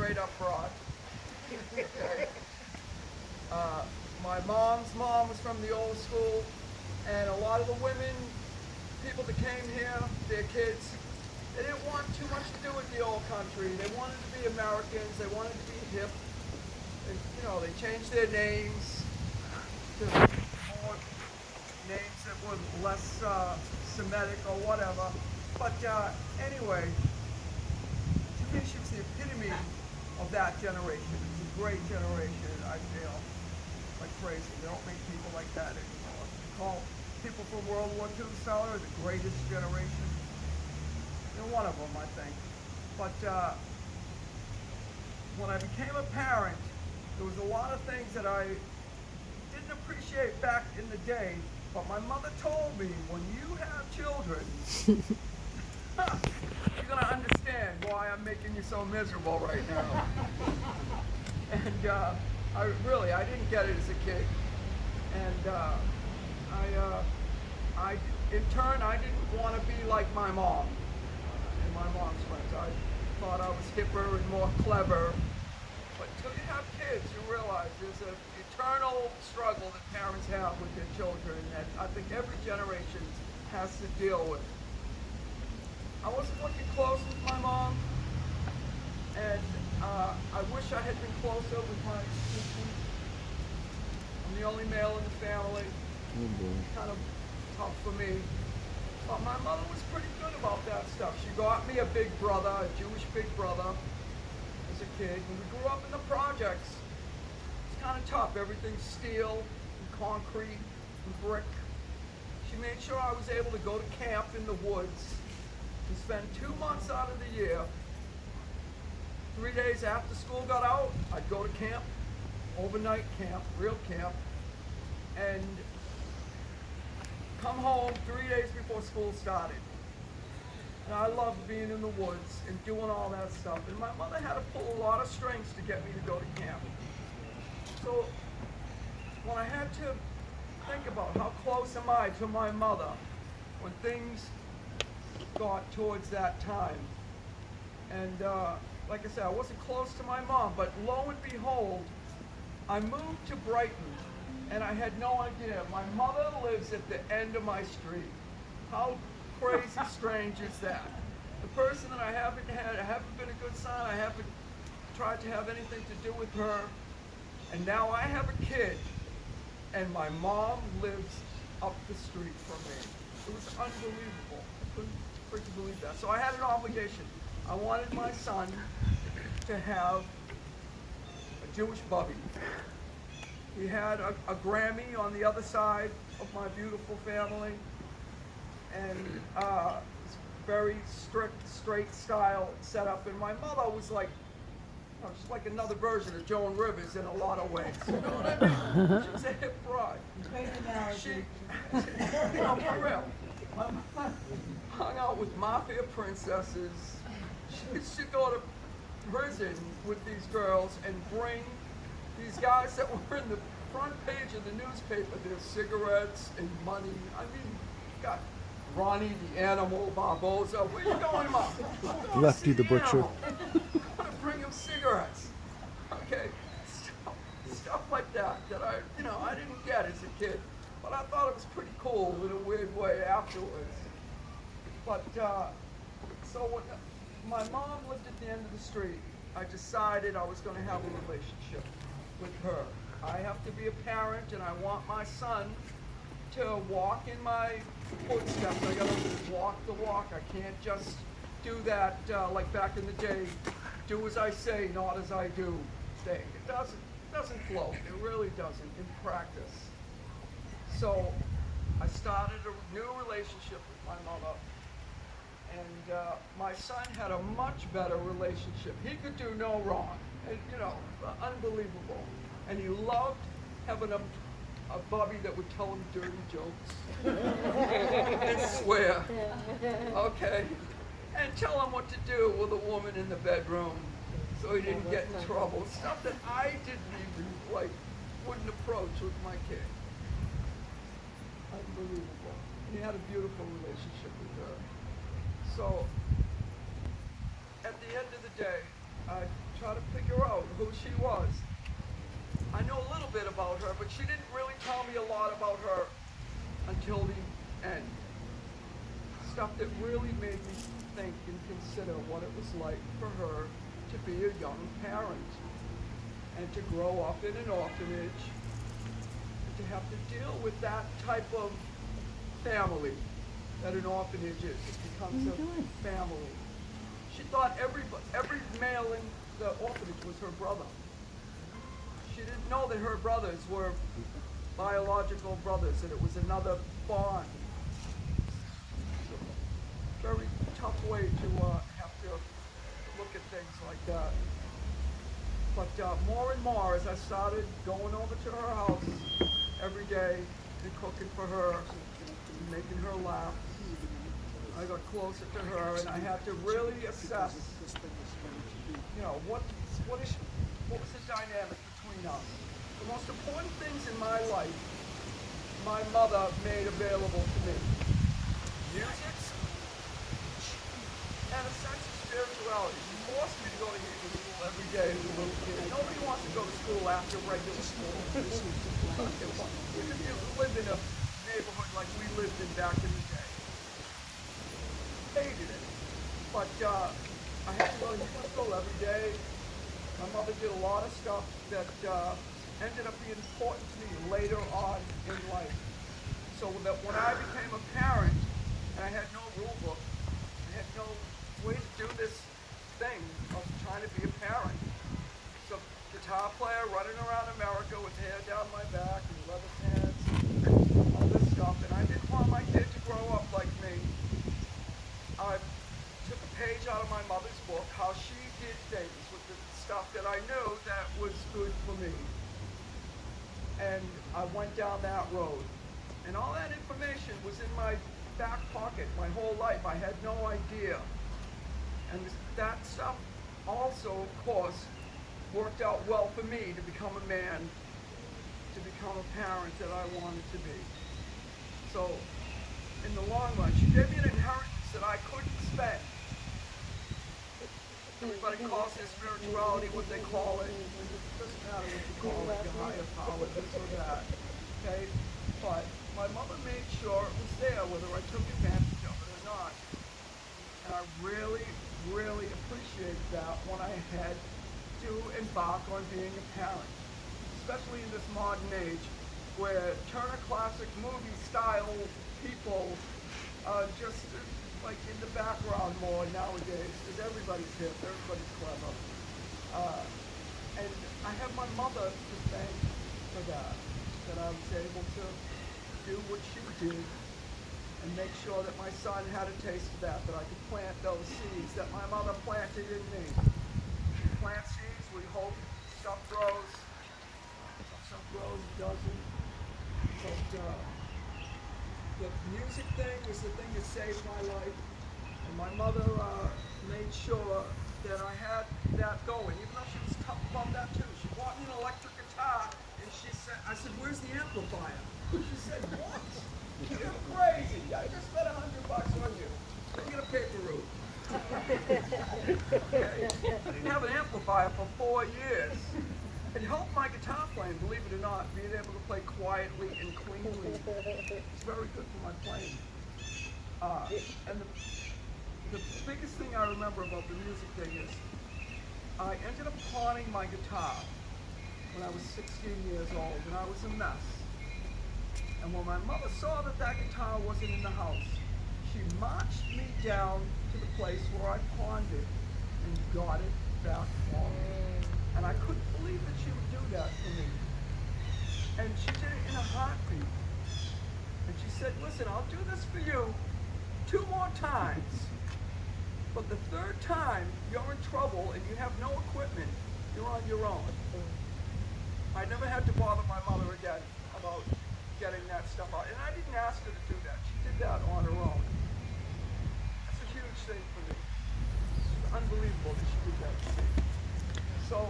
straight up broad. Okay. My mom's mom was from the old school, and a lot of the women, people that came here, their kids, they didn't want too much to do with the old country. They wanted to be Americans. They wanted to be hip. And, they changed their names to more names that were less Semitic or whatever. But anyway, to me, she was the epitome of that generation. It's a great generation, I feel. Like crazy. They don't make people like that anymore. They call people from World War II scholar the greatest generation. They're one of them, I think. But when I became a parent, there was a lot of things that I didn't appreciate back in the day. But my mother told me, when you have children, you're going to understand why I'm making you so miserable right now. And I didn't get it as a kid. And in turn, I didn't want to be like my mom and my mom's friends. I thought I was hipper and more clever. But until you have kids, you realize there's an eternal struggle that parents have with their children that I think every generation has to deal with. I wasn't looking close with my mom, and I wish I had been closer with my sister. I'm the only male in the family. Kind of tough for me. But my mother was pretty good about that stuff. She got me a big brother, a Jewish big brother, as a kid. And we grew up in the projects. It's kind of tough. Everything's steel and concrete and brick. She made sure I was able to go to camp in the woods and spend 2 months out of the year. 3 days after school got out, I'd go to camp, overnight camp, real camp, and come home 3 days before school started. And I loved being in the woods and doing all that stuff. And my mother had to pull a lot of strings to get me to go to camp. So when I had to think about how close am I to my mother when things got towards that time. And like I said, I wasn't close to my mom, but lo and behold, I moved to Brighton, and I had no idea. My mother lives at the end of my street. How crazy strange is that? The person that I haven't been a good son, I haven't tried to have anything to do with her, and now I have a kid, and my mom lives up the street from me. It was unbelievable. I couldn't freaking believe that. So I had an obligation. I wanted my son to have a Jewish bubby. He had a Grammy on the other side of my beautiful family, and it's very strict, straight style setup. And my mother was like, she's like another version of Joan Rivers in a lot of ways. You know what I mean? She was a hip broad. Great analogy. For real. My mother hung out with mafia princesses. She used to go to prison with these girls and bring these guys that were in the front page of the newspaper, their cigarettes and money. I mean, got Ronnie the Animal, Barboza. Where you going, Mom? Lefty the Butcher. I'm gonna bring him cigarettes. Okay, stuff like that I didn't get as a kid, but I thought it was pretty cool in a weird way afterwards. But so when my mom lived at the end of the street, I decided I was going to have a relationship with her. I have to be a parent, and I want my son to walk in my footsteps. I got to walk the walk. I can't just do that like back in the day. Do as I say, not as I do. Thing. It doesn't flow. It really doesn't in practice. So I started a new relationship with my mother. And my son had a much better relationship. He could do no wrong. And, unbelievable. And he loved having a bubby that would tell him dirty jokes and swear. Okay? And tell him what to do with a woman in the bedroom so he didn't get in trouble. Stuff that I didn't even, wouldn't approach with my kid. Unbelievable. And he had a beautiful relationship with her. So, at the end of the day, I try to figure out who she was. I know a little bit about her, but she didn't really tell me a lot about her until the end. Stuff that really made me think and consider what it was like for her to be a young parent and to grow up in an orphanage and to have to deal with that type of family that an orphanage is. It becomes a family. She thought every male in the orphanage was her brother. She didn't know that her brothers were biological brothers, and it was another bond. It's a very tough way to have to look at things like that. But more and more, as I started going over to her house every day and cooking for her and making her laugh, I got closer to her, and I had to really assess, you know, what was the dynamic between us. The most important things in my life, my mother made available to me. Music and a sense of spirituality. She forced me to go to school every day as a little kid. Nobody wants to go to school after regular school. Even if you lived in a neighborhood like we lived in back in the day. Hated it. But I had to go to school every day. My mother did a lot of stuff that ended up being important to me later on in life. So that when I became a parent, and I had no rule book, I had no way to do this thing of trying to be a parent. So guitar player running around America with hair down my back and leather pants and all this stuff, and I didn't want my kid to grow up like me. I took a page out of my mother's book, how she did things with the stuff that I knew that was good for me. And I went down that road. And all that information was in my back pocket my whole life. I had no idea. And that stuff also, of course, worked out well for me to become a man, to become a parent that I wanted to be. So, in the long run, she gave me an inheritance that I couldn't spend. Everybody calls this spirituality what they call it. It doesn't matter what you call it, your higher power, this or that. Okay? But my mother made sure it was there, whether I took advantage of it or not. And I really, really appreciated that when I had to embark on being a parent. Especially in this modern age, where Turner Classic movie style people are just like in the background more nowadays, because everybody's hip, everybody's clever. And I have my mother to thank for that I was able to do what she did and make sure that my son had a taste of that I could plant those seeds that my mother planted in me. We plant seeds, we hope stuff grows. Some stuff grows, doesn't. But the music thing was the thing that saved my life. And my mother made sure that I had that going, even though she was tough about that too. She bought me an electric guitar, and I said, where's the amplifier? She said, what? You're crazy. I just spent $100 on you. Go get a paper route. Okay? I didn't have an amplifier for 4 years. It helped my guitar playing, believe it or not, being able to play quietly and cleanly. It's very good for my playing. And the biggest thing I remember about the music thing is I ended up pawning my guitar when I was 16 years old, and I was a mess. And when my mother saw that guitar wasn't in the house, she marched me down to the place where I pawned it and got it back for me. And I couldn't believe that she would do that for me. And she did it in a heartbeat. And she said, listen, I'll do this for you 2 more times. But the 3rd time, you're in trouble and you have no equipment, you're on your own. I never had to bother my mother again about getting that stuff out. And I didn't ask her to do that. She did that on her own. That's a huge thing for me. It's unbelievable that she did that for me. So,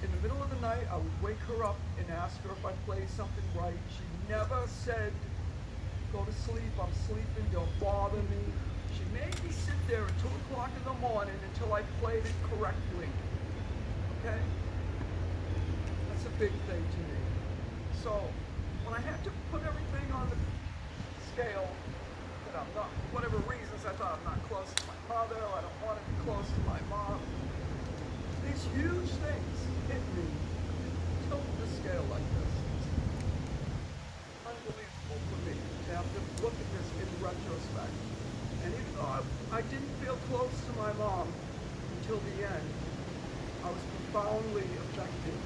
in the middle of the night, I would wake her up and ask her if I played something right. She never said, go to sleep, I'm sleeping, don't bother me. She made me sit there at 2 o'clock in the morning until I played it correctly. Okay? That's a big thing to me. So, when I had to put everything on the scale, that I'm not, for whatever reasons, I thought I'm not close to my mother, I don't want to be close to my mom. These huge things hit me, tilt the scale like this. Unbelievable for me to have to look at this in retrospect. And even though I didn't feel close to my mom until the end, I was profoundly affected,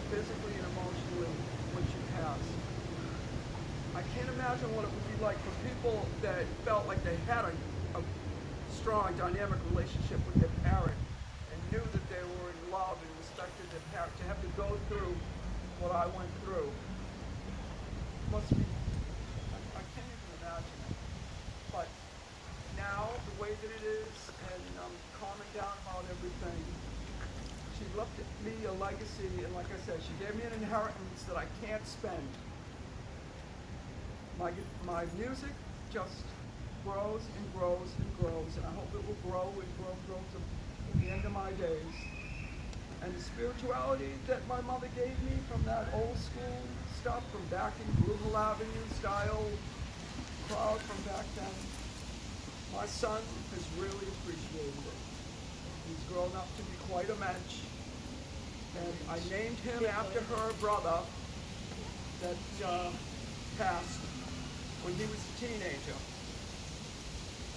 physically and emotionally, when she passed. I can't imagine what it would be like for people that felt like they had a strong, dynamic relationship with their parent and knew that they were in love and respected their parent, to have to go through what I went through. Must be, I can't even imagine it. But now, the way that it is, and I'm calming down about everything, she left me a legacy, and like I said, she gave me an inheritance that I can't spend. My music just grows and grows and grows, and I hope it will grow and grow to the end of my days. And the spirituality that my mother gave me from that old school stuff, from back in Blue Avenue style crowd from back then, my son has really appreciated it. He's grown up to be quite a mensch, and I named him after her brother that passed when he was a teenager.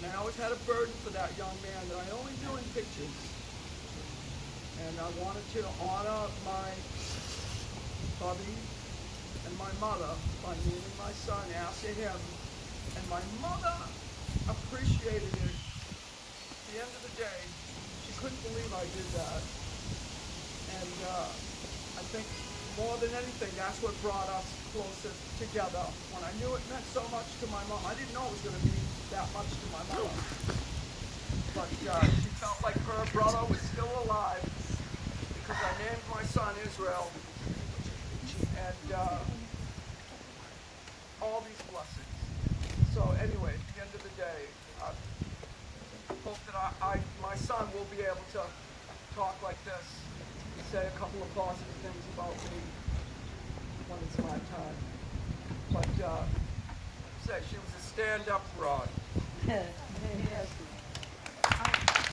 And I always had a burden for that young man that I only knew in pictures. And I wanted to honor my hubby and my mother by naming my son after him. And my mother appreciated it. At the end of the day, she couldn't believe I did that. And I think more than anything, that's what brought us closer together. When I knew it meant so much to my mom, I didn't know it was going to mean that much to my mother. But she felt like her brother was still alive because I named my son Israel. And all these blessings. So anyway, at the end of the day, I hope that my son will be able to talk like this, say a couple of positive things about me when it's my time. But say she was a stand-up broad. Yes.